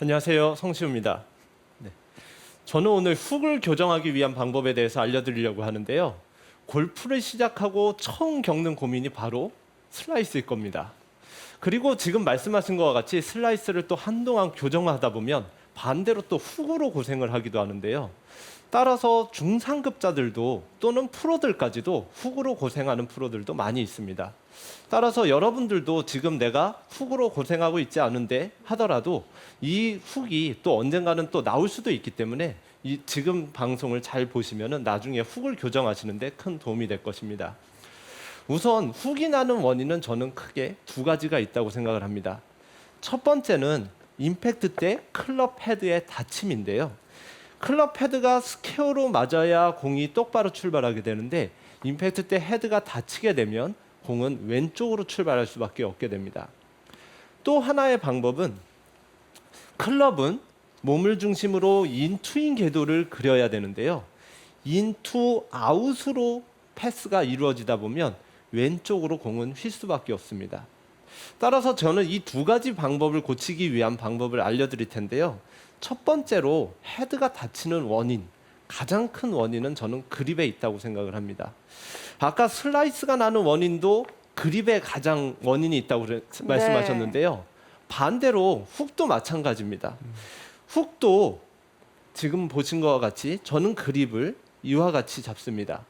안녕하세요. 성시우입니다. 네. 저는 오늘 훅을 교정하기 위한 방법에 대해서 알려드리려고 하는데요. 골프를 시작하고 처음 겪는 고민이 바로 슬라이스일 겁니다. 그리고 지금 말씀하신 것과 같이 슬라이스를 또 한동안 교정하다 보면 반대로 또 훅으로 고생을 하기도 하는데요. 따라서 중상급자들도 또는 프로들까지도 훅으로 고생하는 프로들도 많이 있습니다. 따라서 여러분들도 지금 내가 훅으로 고생하고 있지 않은데 하더라도 이 훅이 또 언젠가는 또 나올 수도 있기 때문에 이 지금 방송을 잘 보시면은 나중에 훅을 교정하시는데 큰 도움이 될 것입니다. 우선 훅이 나는 원인은 저는 크게 두 가지가 있다고 생각을 합니다. 첫 번째는 임팩트 때 클럽 헤드의 닫힘인데요. 클럽 헤드가 스퀘어로 맞아야 공이 똑바로 출발하게 되는데 임팩트 때 헤드가 닫히게 되면 공은 왼쪽으로 출발할 수밖에 없게 됩니다. 또 하나의 방법은 클럽은 몸을 중심으로 인투인 궤도를 그려야 되는데요. 인투 아웃으로 패스가 이루어지다 보면 왼쪽으로 공은 휠 수밖에 없습니다. 따라서 저는 이 두 가지 방법을 고치기 위한 방법을 알려드릴 텐데요. 첫 번째로 헤드가 닫히는 원인, 가장 큰 원인은 저는 그립에 있다고 생각을 합니다. 아까 슬라이스가 나는 원인도 그립에 가장 원인이 있다고 말씀하셨는데요. 반대로 훅도 마찬가지입니다. 훅도 지금 보신 것과 같이 저는 그립을 이와 같이 잡습니다.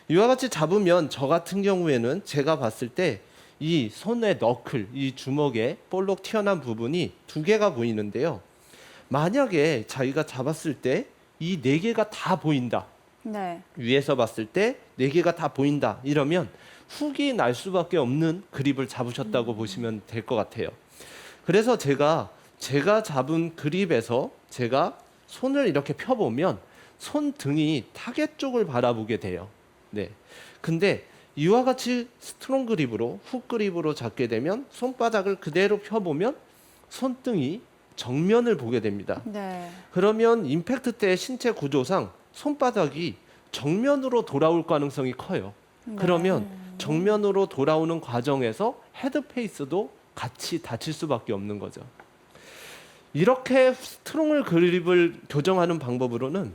이와 같이 잡으면 저 같은 경우에는 제가 봤을 때 이 손의 너클, 이 주먹에 볼록 튀어나온 부분이 두 개가 보이는데요. 만약에 자기가 잡았을 때 이 네 개가 다 보인다. 네. 위에서 봤을 때 네 개가 다 보인다. 이러면 훅이 날 수밖에 없는 그립을 잡으셨다고 보시면 될 것 같아요. 그래서 제가 잡은 그립에서 제가 손을 이렇게 펴보면 손등이 타겟 쪽을 바라보게 돼요. 네. 근데 이와 같이 스트롱 그립으로 훅 그립으로 잡게 되면 손바닥을 그대로 펴보면 손등이 정면을 보게 됩니다. 네. 그러면 임팩트 때의 신체 구조상 손바닥이 정면으로 돌아올 가능성이 커요. 그러면 정면으로 돌아오는 과정에서 헤드 페이스도 같이 다칠 수밖에 없는 거죠. 이렇게 스트롱 그립을 교정하는 방법으로는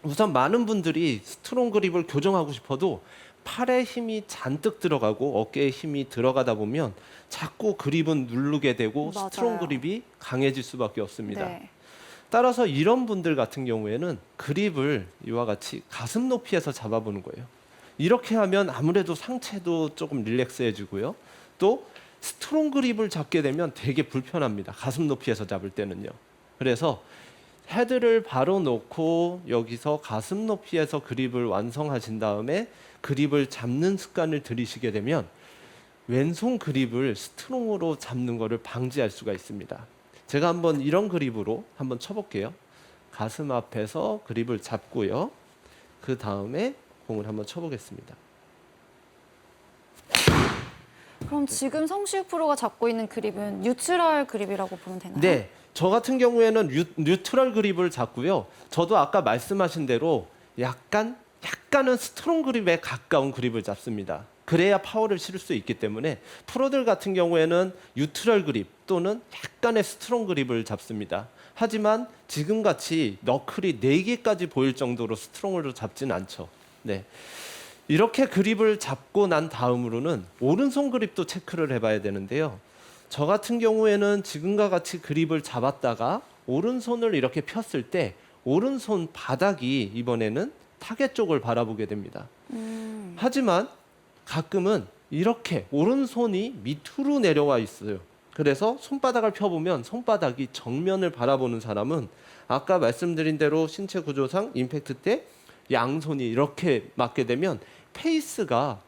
우선 많은 분들이 스트롱 그립을 교정하고 싶어도 팔에 힘이 잔뜩 들어가고 어깨에 힘이 들어가다 보면 자꾸 그립은 누르게 되고 맞아요. 스트롱 그립이 강해질 수밖에 없습니다. 네. 따라서 이런 분들 같은 경우에는 그립을 이와 같이 가슴 높이에서 잡아보는 거예요. 이렇게 하면 아무래도 상체도 조금 릴렉스해지고요. 또 스트롱 그립을 잡게 되면 되게 불편합니다. 가슴 높이에서 잡을 때는요. 그래서 헤드를 바로 놓고 여기서 가슴 높이에서 그립을 완성하신 다음에 그립을 잡는 습관을 들이시게 되면 왼손 그립을 스트롱으로 잡는 것을 방지할 수가 있습니다. 제가 한번 이런 그립으로 한번 쳐볼게요. 가슴 앞에서 그립을 잡고요. 그 다음에 공을 한번 쳐보겠습니다. 그럼 지금 성시우 프로가 잡고 있는 그립은 뉴트럴 그립이라고 보면 되나요? 네, 저 같은 경우에는 뉴트럴 그립을 잡고요. 저도 아까 말씀하신 대로 약간은 스트롱 그립에 가까운 그립을 잡습니다. 그래야 파워를 실을 수 있기 때문에 프로들 같은 경우에는 뉴트럴 그립 또는 약간의 스트롱 그립을 잡습니다. 하지만 지금같이 너클이 4개까지 보일 정도로 스트롱으로 잡진 않죠. 네. 이렇게 그립을 잡고 난 다음으로는 오른손 그립도 체크를 해봐야 되는데요. 저 같은 경우에는 지금과 같이 그립을 잡았다가 오른손을 이렇게 폈을 때 오른손 바닥이 이번에는 타겟 쪽을 바라보게 됩니다. 하지만 가끔은 이렇게 오른손이 밑으로 내려와 있어요. 그래서 손바닥을 펴보면 손바닥이 정면을 바라보는 사람은 아까 말씀드린 대로 신체 구조상 임팩트 때 양손이 이렇게 맞게 되면 페이스가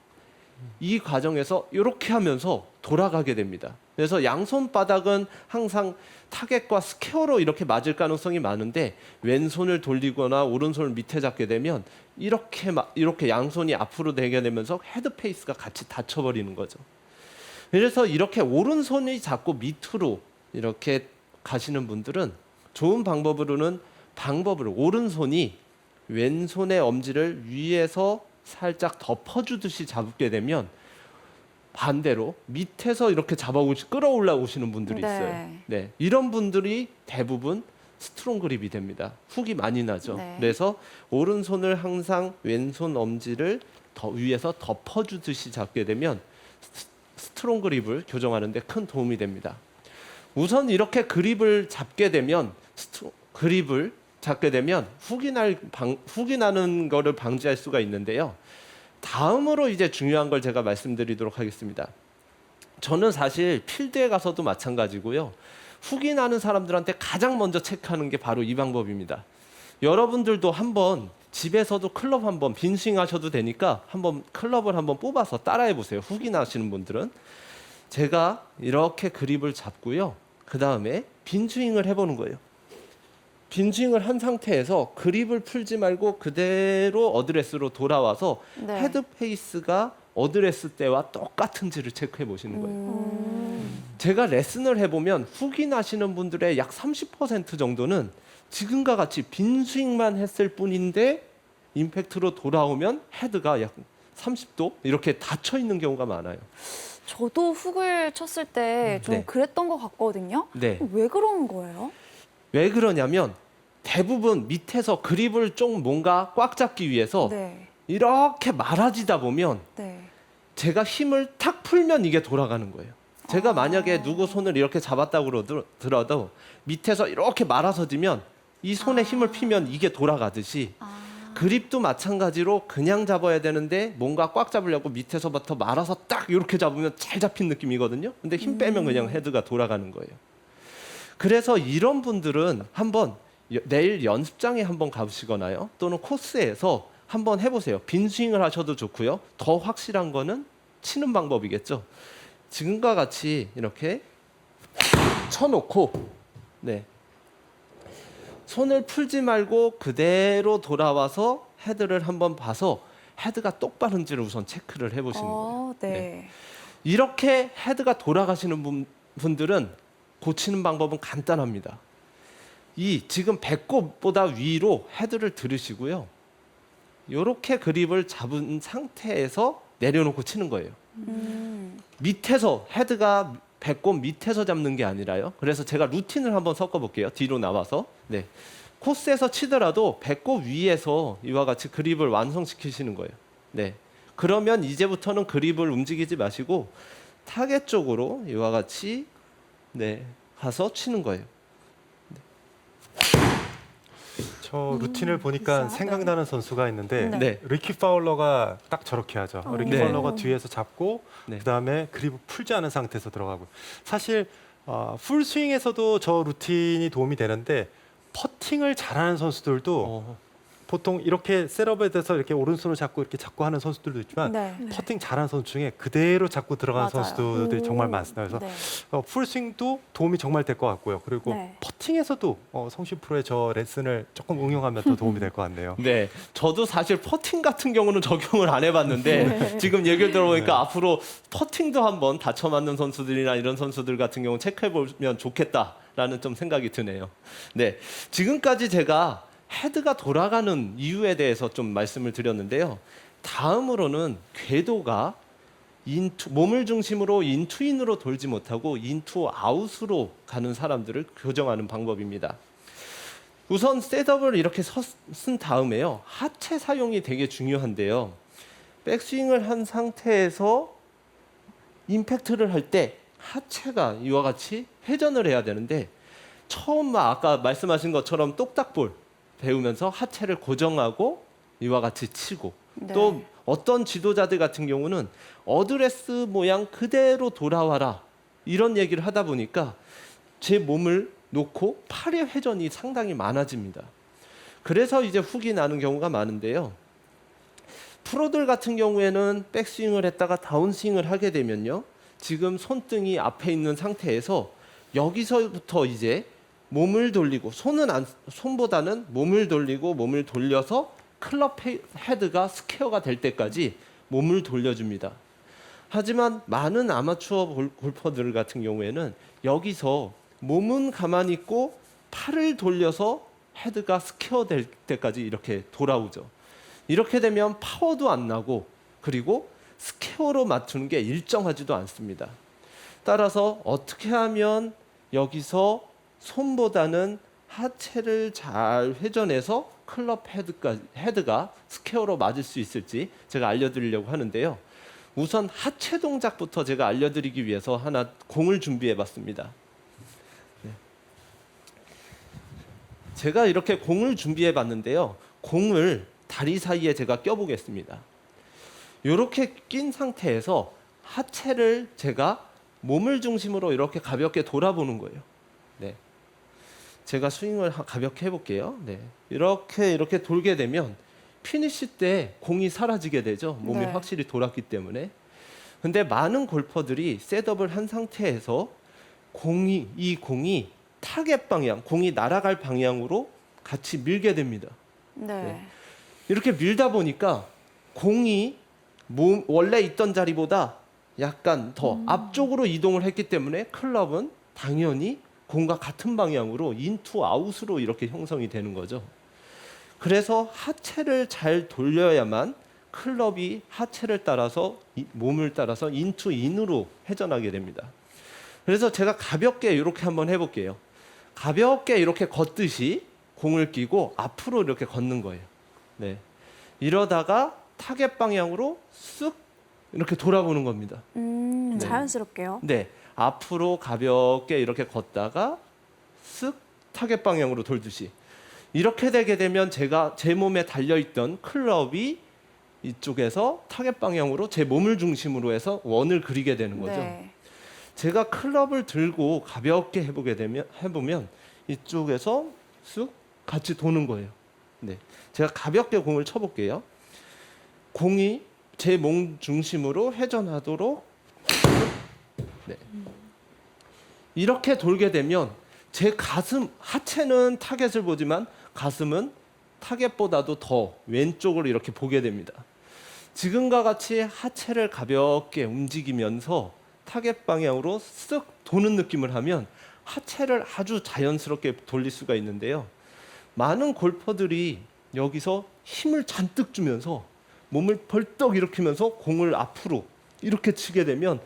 이 과정에서 이렇게 하면서 돌아가게 됩니다. 그래서 양손 바닥은 항상 타겟과 스퀘어로 이렇게 맞을 가능성이 많은데 왼손을 돌리거나 오른손을 밑에 잡게 되면 이렇게 양손이 앞으로 되게 되면서 헤드 페이스가 같이 닫혀버리는 거죠. 그래서 이렇게 오른손이 자꾸 밑으로 이렇게 가시는 분들은 좋은 방법으로는 오른손이 왼손의 엄지를 위에서 살짝 덮어주듯이 잡게 되면 반대로 밑에서 이렇게 끌어올라오시는 분들이 네. 있어요. 네, 이런 분들이 대부분 스트롱 그립이 됩니다. 훅이 많이 나죠. 네. 그래서 오른손을 항상 왼손 엄지를 더 위에서 덮어주듯이 잡게 되면 스트롱 그립을 교정하는 데 큰 도움이 됩니다. 우선 이렇게 그립을 잡게 되면 훅이 나는 거를 방지할 수가 있는데요. 다음으로 이제 중요한 걸 제가 말씀드리도록 하겠습니다. 저는 사실 필드에 가서도 마찬가지고요. 훅이 나는 사람들한테 가장 먼저 체크하는 게 바로 이 방법입니다. 여러분들도 한번 집에서도 클럽 한번 빈스윙 하셔도 되니까 한번 클럽을 한번 뽑아서 따라해 보세요. 훅이 나시는 분들은. 제가 이렇게 그립을 잡고요. 그 다음에 빈스윙을 해보는 거예요. 빈스윙을 한 상태에서 그립을 풀지 말고 그대로 어드레스로 돌아와서 네. 헤드 페이스가 어드레스 때와 똑같은지를 체크해 보시는 거예요. 제가 레슨을 해보면 훅이 나시는 분들의 약 30% 정도는 지금과 같이 빈스윙만 했을 뿐인데 임팩트로 돌아오면 헤드가 약 30도 이렇게 닫혀 있는 경우가 많아요. 저도 훅을 쳤을 때 좀 네. 그랬던 것 같거든요. 네. 왜 그런 거예요? 왜 그러냐면 대부분 밑에서 그립을 좀 뭔가 꽉 잡기 위해서 네. 이렇게 말아지다 보면 네. 제가 힘을 탁 풀면 이게 돌아가는 거예요. 제가 아. 만약에 누구 손을 이렇게 잡았다고 들어도 밑에서 이렇게 말아서지면 이 손에 힘을 피면 이게 돌아가듯이 그립도 마찬가지로 그냥 잡아야 되는데 뭔가 꽉 잡으려고 밑에서부터 말아서 딱 이렇게 잡으면 잘 잡힌 느낌이거든요. 근데 힘 빼면 그냥 헤드가 돌아가는 거예요. 그래서 이런 분들은 한번 내일 연습장에 한번 가보시거나요. 또는 코스에서 한번 해보세요. 빈스윙을 하셔도 좋고요. 더 확실한 거는 치는 방법이겠죠. 지금과 같이 이렇게 쳐놓고 네. 손을 풀지 말고 그대로 돌아와서 헤드를 한번 봐서 헤드가 똑바른지를 우선 체크를 해보시는 거예요. 네. 네. 이렇게 헤드가 돌아가시는 분들은 고치는 방법은 간단합니다. 이 지금 배꼽보다 위로 헤드를 들으시고요. 이렇게 그립을 잡은 상태에서 내려놓고 치는 거예요. 밑에서 헤드가 배꼽 밑에서 잡는 게 아니라요. 그래서 제가 루틴을 한번 섞어볼게요. 뒤로 나와서. 네. 코스에서 치더라도 배꼽 위에서 이와 같이 그립을 완성시키시는 거예요. 네. 그러면 이제부터는 그립을 움직이지 마시고 타겟 쪽으로 이와 같이 네, 가서 치는 거예요. 저 루틴을 보니까 진짜? 생각나는 선수가 있는데 네. 네. 리키 파울러가 딱 저렇게 하죠. 리키 네. 파울러가 뒤에서 잡고 네. 그다음에 그립을 풀지 않은 상태에서 들어가고 사실 풀 스윙에서도 저 루틴이 도움이 되는데 퍼팅을 잘하는 선수들도 보통 이렇게 셋업에 대해서 이렇게 오른손을 잡고 이렇게 잡고 하는 선수들도 있지만 네. 퍼팅 잘하는 선수 중에 그대로 잡고 들어가는 맞아요. 선수들이 정말 많습니다. 그래서 네. 풀스윙도 도움이 정말 될 것 같고요. 그리고 네. 퍼팅에서도 성신 프로의 저 레슨을 조금 응용하면 더 도움이 될 것 같네요. 네, 저도 사실 퍼팅 같은 경우는 적용을 안 해봤는데 지금 얘기를 들어보니까 앞으로 퍼팅도 한번 다쳐 맞는 선수들이나 이런 선수들 같은 경우 체크해보면 좋겠다라는 좀 생각이 드네요. 네, 지금까지 제가 헤드가 돌아가는 이유에 대해서 좀 말씀을 드렸는데요. 다음으로는 궤도가 몸을 중심으로 인투인으로 돌지 못하고 인투 아웃으로 가는 사람들을 교정하는 방법입니다. 우선 셋업을 이렇게 쓴 다음에요. 하체 사용이 되게 중요한데요. 백스윙을 한 상태에서 임팩트를 할 때 하체가 이와 같이 회전을 해야 되는데 처음 아까 말씀하신 것처럼 똑딱볼 배우면서 하체를 고정하고 이와 같이 치고 네. 또 어떤 지도자들 같은 경우는 어드레스 모양 그대로 돌아와라 이런 얘기를 하다 보니까 제 몸을 놓고 팔의 회전이 상당히 많아집니다. 그래서 이제 훅이 나는 경우가 많은데요. 프로들 같은 경우에는 백스윙을 했다가 다운스윙을 하게 되면요. 지금 손등이 앞에 있는 상태에서 여기서부터 이제 몸을 돌리고 손보다는 몸을 돌리고 몸을 돌려서 클럽 헤드가 스퀘어가 될 때까지 몸을 돌려줍니다. 하지만 많은 아마추어 골퍼들 같은 경우에는 여기서 몸은 가만히 있고 팔을 돌려서 헤드가 스퀘어 될 때까지 이렇게 돌아오죠. 이렇게 되면 파워도 안 나고 그리고 스퀘어로 맞추는 게 일정하지도 않습니다. 따라서 어떻게 하면 여기서 손보다는 하체를 잘 회전해서 클럽 헤드가 스퀘어로 맞을 수 있을지 제가 알려드리려고 하는데요. 우선 하체 동작부터 제가 알려드리기 위해서 하나 공을 준비해봤습니다. 네. 제가 이렇게 공을 준비해봤는데요. 공을 다리 사이에 제가 껴보겠습니다. 이렇게 낀 상태에서 하체를 제가 몸을 중심으로 이렇게 가볍게 돌아보는 거예요. 네. 제가 스윙을 가볍게 해볼게요. 네. 이렇게 돌게 되면 피니시 때 공이 사라지게 되죠. 몸이 네. 확실히 돌았기 때문에. 근데 많은 골퍼들이 셋업을 한 상태에서 이 공이 타겟 방향, 공이 날아갈 방향으로 같이 밀게 됩니다. 네. 이렇게 밀다 보니까 공이 원래 있던 자리보다 약간 더 앞쪽으로 이동을 했기 때문에 클럽은 당연히 공과 같은 방향으로 인투 아웃으로 이렇게 형성이 되는 거죠. 그래서 하체를 잘 돌려야만 클럽이 하체를 따라서 몸을 따라서 인투 인으로 회전하게 됩니다. 그래서 제가 가볍게 이렇게 한번 해볼게요. 가볍게 이렇게 걷듯이 공을 끼고 앞으로 이렇게 걷는 거예요. 네. 이러다가 타겟 방향으로 쓱 이렇게 돌아보는 겁니다. 네. 자연스럽게요. 네, 앞으로 가볍게 이렇게 걷다가 쓱 타겟 방향으로 돌듯이 이렇게 되게 되면 제가 제 몸에 달려있던 클럽이 이쪽에서 타겟 방향으로 제 몸을 중심으로 해서 원을 그리게 되는 거죠. 네. 제가 클럽을 들고 가볍게 해보면 이쪽에서 쓱 같이 도는 거예요. 네, 제가 가볍게 공을 쳐볼게요. 공이 제 몸 중심으로 회전하도록 네. 이렇게 돌게 되면 제 가슴, 하체는 타겟을 보지만 가슴은 타겟보다도 더 왼쪽으로 이렇게 보게 됩니다. 지금과 같이 하체를 가볍게 움직이면서 타겟 방향으로 쓱 도는 느낌을 하면 하체를 아주 자연스럽게 돌릴 수가 있는데요. 많은 골퍼들이 여기서 힘을 잔뜩 주면서 몸을 벌떡 일으키면서 공을 앞으로 이렇게 치게 되면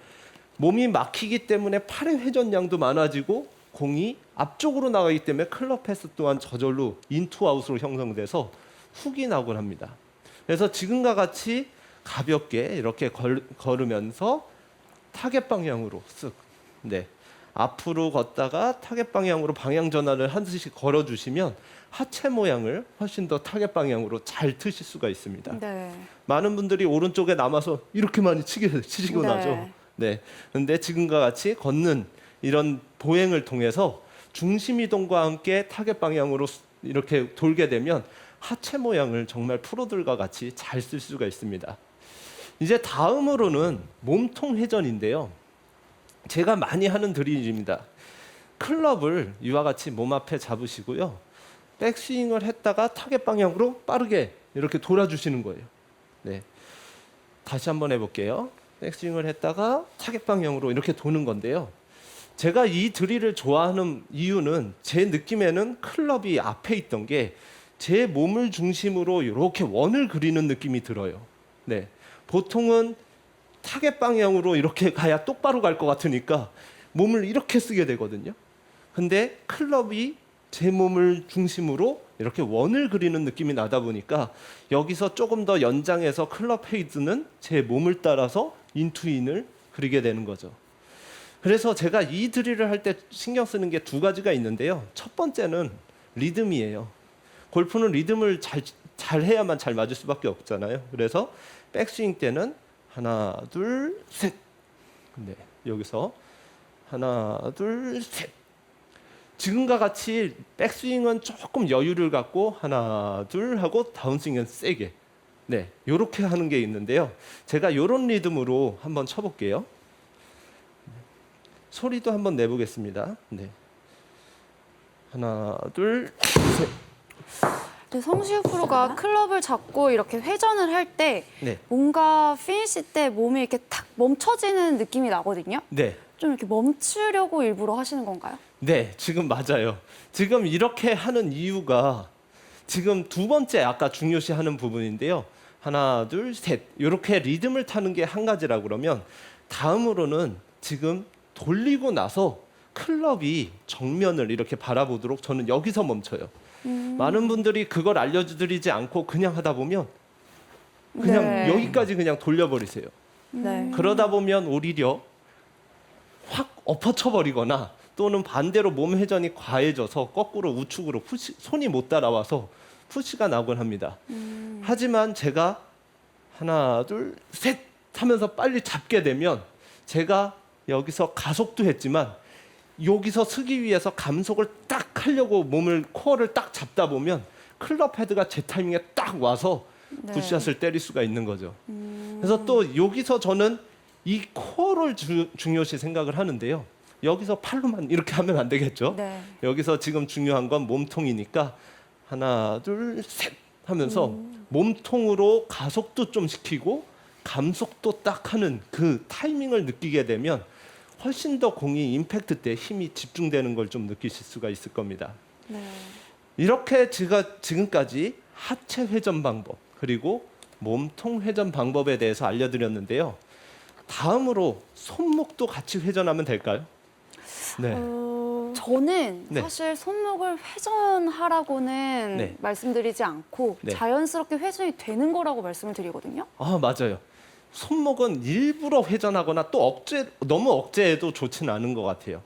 몸이 막히기 때문에 팔의 회전량도 많아지고 공이 앞쪽으로 나가기 때문에 클럽 패스 또한 저절로 인투 아웃으로 형성돼서 훅이 나곤 합니다. 그래서 지금과 같이 가볍게 이렇게 걸으면서 타겟 방향으로 쓱 네. 앞으로 걷다가 타겟 방향으로 방향 전환을 한 듯이 걸어주시면 하체 모양을 훨씬 더 타겟 방향으로 잘 트실 수가 있습니다. 네. 많은 분들이 오른쪽에 남아서 이렇게 많이 치시고 네. 나죠. 네. 근데 지금과 같이 걷는 이런 보행을 통해서 중심 이동과 함께 타겟 방향으로 이렇게 돌게 되면 하체 모양을 정말 프로들과 같이 잘 쓸 수가 있습니다. 이제 다음으로는 몸통 회전인데요. 제가 많이 하는 드릴입니다. 클럽을 이와 같이 몸 앞에 잡으시고요. 백스윙을 했다가 타겟 방향으로 빠르게 이렇게 돌아주시는 거예요. 네. 다시 한번 해볼게요. 백스윙을 했다가 타겟 방향으로 이렇게 도는 건데요. 제가 이 드릴을 좋아하는 이유는 제 느낌에는 클럽이 앞에 있던 게 제 몸을 중심으로 이렇게 원을 그리는 느낌이 들어요. 네. 보통은 타겟 방향으로 이렇게 가야 똑바로 갈 것 같으니까 몸을 이렇게 쓰게 되거든요. 근데 클럽이 제 몸을 중심으로 이렇게 원을 그리는 느낌이 나다 보니까 여기서 조금 더 연장해서 클럽 헤이드는 제 몸을 따라서 인투인을 그리게 되는 거죠. 그래서 제가 이 드릴을 할 때 신경 쓰는 게 두 가지가 있는데요. 첫 번째는 리듬이에요. 골프는 리듬을 잘 해야만 잘 맞을 수밖에 없잖아요. 그래서 백스윙 때는 하나, 둘, 셋. 네, 여기서 하나, 둘, 셋. 지금과 같이 백스윙은 조금 여유를 갖고 하나, 둘 하고 다운스윙은 세게. 네, 이렇게 하는 게 있는데요. 제가 이런 리듬으로 한번 쳐볼게요. 소리도 한번 내보겠습니다. 네, 하나, 둘, 셋. 근데 성시우 프로가 클럽을 잡고 이렇게 회전을 할 때 네, 뭔가 피니시 때 몸이 이렇게 탁 멈춰지는 느낌이 나거든요. 네. 좀 이렇게 멈추려고 일부러 하시는 건가요? 네, 지금 맞아요. 지금 이렇게 하는 이유가 지금 두 번째 아까 중요시하는 부분인데요. 하나, 둘, 셋 이렇게 리듬을 타는 게 한 가지라 그러면 다음으로는 지금 돌리고 나서 클럽이 정면을 이렇게 바라보도록 저는 여기서 멈춰요. 많은 분들이 그걸 알려드리지 않고 그냥 하다 보면 그냥 네. 여기까지 그냥 돌려버리세요. 네. 그러다 보면 오히려 확 엎어쳐버리거나 또는 반대로 몸 회전이 과해져서 거꾸로 우측으로 손이 못 따라와서 푸시가 나곤 합니다. 하지만 제가 하나, 둘, 셋 하면서 빨리 잡게 되면 제가 여기서 가속도 했지만 여기서 서기 위해서 감속을 딱 하려고 몸을 코어를 딱 잡다 보면 클럽 헤드가 제 타이밍에 딱 와서 네. 굿샷을 때릴 수가 있는 거죠. 그래서 또 여기서 저는 이 코어를 중요시 생각을 하는데요. 여기서 팔로만 이렇게 하면 안 되겠죠. 네. 여기서 지금 중요한 건 몸통이니까 하나, 둘, 셋 하면서 몸통으로 가속도 좀 시키고 감속도 딱 하는 그 타이밍을 느끼게 되면 훨씬 더 공이 임팩트 때 힘이 집중되는 걸 좀 느끼실 수가 있을 겁니다. 네. 이렇게 제가 지금까지 하체 회전 방법 그리고 몸통 회전 방법에 대해서 알려드렸는데요. 다음으로 손목도 같이 회전하면 될까요? 네. 저는 네. 사실 손목을 회전하라고는 네. 말씀드리지 않고 네. 자연스럽게 회전이 되는 거라고 말씀을 드리거든요. 아, 맞아요. 손목은 일부러 회전하거나 또 너무 억제해도 좋지는 않은 것 같아요.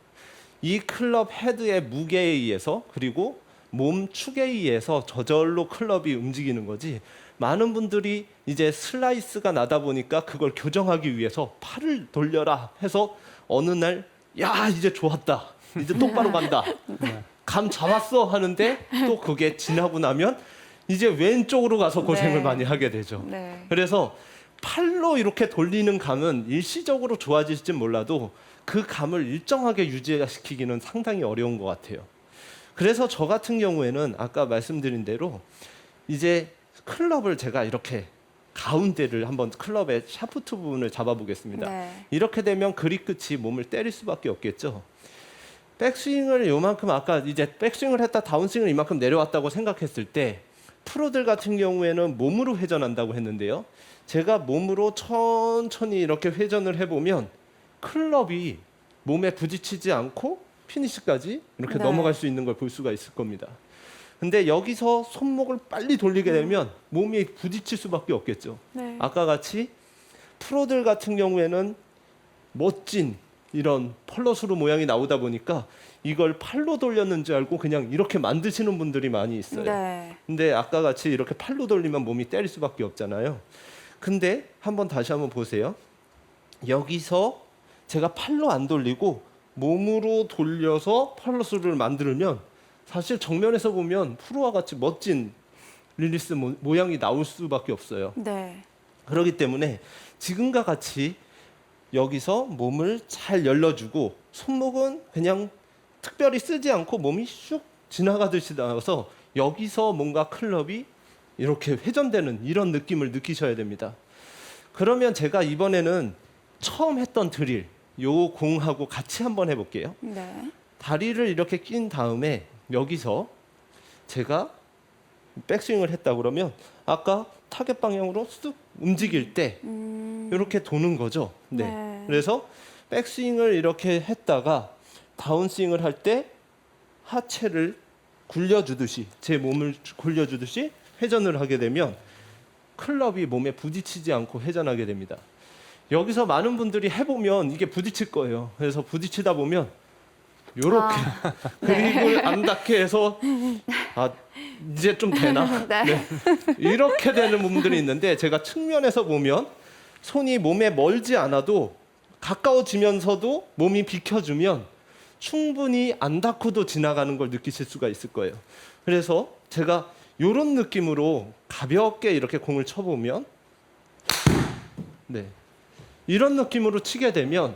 이 클럽 헤드의 무게에 의해서 그리고 몸축에 의해서 저절로 클럽이 움직이는 거지. 많은 분들이 이제 슬라이스가 나다 보니까 그걸 교정하기 위해서 팔을 돌려라 해서 어느 날 야, 이제 좋았다. 이제 똑바로 간다. 감 잡았어 하는데 또 그게 지나고 나면 이제 왼쪽으로 가서 고생을 네. 많이 하게 되죠. 네. 그래서 팔로 이렇게 돌리는 감은 일시적으로 좋아질지 몰라도 그 감을 일정하게 유지시키기는 상당히 어려운 것 같아요. 그래서 저 같은 경우에는 아까 말씀드린 대로 이제 클럽을 제가 이렇게 가운데를 한번 클럽의 샤프트 부분을 잡아보겠습니다. 네. 이렇게 되면 그립 끝이 몸을 때릴 수밖에 없겠죠. 백스윙을 요만큼 아까 이제 백스윙을 했다 다운스윙을 이만큼 내려왔다고 생각했을 때 프로들 같은 경우에는 몸으로 회전한다고 했는데요. 제가 몸으로 천천히 이렇게 회전을 해보면 클럽이 몸에 부딪히지 않고 피니시까지 이렇게 네. 넘어갈 수 있는 걸 볼 수가 있을 겁니다. 근데 여기서 손목을 빨리 돌리게 되면 몸이 부딪힐 수밖에 없겠죠. 네. 아까 같이 프로들 같은 경우에는 멋진 이런 펄러스루 모양이 나오다 보니까 이걸 팔로 돌렸는지 알고 그냥 이렇게 만드시는 분들이 많이 있어요. 네. 근데 아까 같이 이렇게 팔로 돌리면 몸이 때릴 수밖에 없잖아요. 근데 다시 한번 보세요. 여기서 제가 팔로 안 돌리고 몸으로 돌려서 펄러스루를 만들면 사실 정면에서 보면 프로와 같이 멋진 릴리스 모양이 나올 수밖에 없어요. 네. 그렇기 때문에 지금과 같이 여기서 몸을 잘 열어주고 손목은 그냥 특별히 쓰지 않고 몸이 슉 지나가듯이 나와서 여기서 뭔가 클럽이 이렇게 회전되는 이런 느낌을 느끼셔야 됩니다. 그러면 제가 이번에는 처음 했던 드릴 요 공하고 같이 한번 해볼게요. 네. 다리를 이렇게 낀 다음에 여기서 제가 백스윙을 했다 그러면 아까 타겟 방향으로 쑥 움직일 때 이렇게 도는 거죠. 네. 네. 그래서 백스윙을 이렇게 했다가 다운스윙을 할 때 하체를 굴려주듯이 제 몸을 굴려주듯이 회전을 하게 되면 클럽이 몸에 부딪히지 않고 회전하게 됩니다. 여기서 많은 분들이 해보면 이게 부딪힐 거예요. 그래서 부딪히다 보면 요렇게 그립을 안 닿게 해서 아 이제 좀 되나? 네. 네. 이렇게 되는 분들이 있는데 제가 측면에서 보면 손이 몸에 멀지 않아도 가까워지면서도 몸이 비켜주면 충분히 안 닿고도 지나가는 걸 느끼실 수가 있을 거예요. 그래서 제가 이런 느낌으로 가볍게 이렇게 공을 쳐보면 네. 이런 느낌으로 치게 되면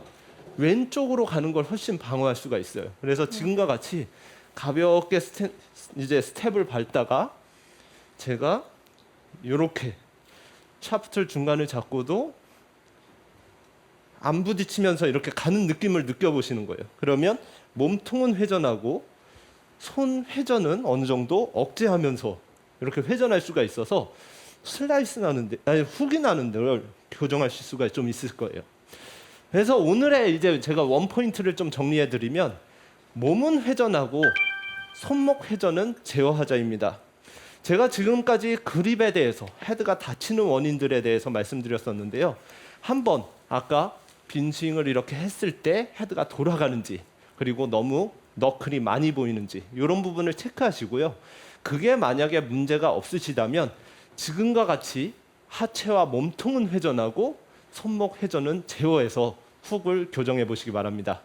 왼쪽으로 가는 걸 훨씬 방어할 수가 있어요. 그래서 지금과 같이 가볍게 이제 스텝을 밟다가 제가 이렇게 샤프트를 중간을 잡고도 안 부딪히면서 이렇게 가는 느낌을 느껴보시는 거예요. 그러면 몸통은 회전하고 손 회전은 어느 정도 억제하면서 이렇게 회전할 수가 있어서 슬라이스 나는데, 아니 훅이 나는 데를 교정하실 수가 좀 있을 거예요. 그래서 오늘의 이제 제가 원 포인트를 좀 정리해 드리면 몸은 회전하고 손목 회전은 제어하자입니다. 제가 지금까지 그립에 대해서 헤드가 다치는 원인들에 대해서 말씀드렸었는데요. 한번 아까 빈스윙을 이렇게 했을 때 헤드가 돌아가는지 그리고 너무 너클이 많이 보이는지 이런 부분을 체크하시고요. 그게 만약에 문제가 없으시다면 지금과 같이 하체와 몸통은 회전하고 손목 회전은 제어해서 훅을 교정해 보시기 바랍니다.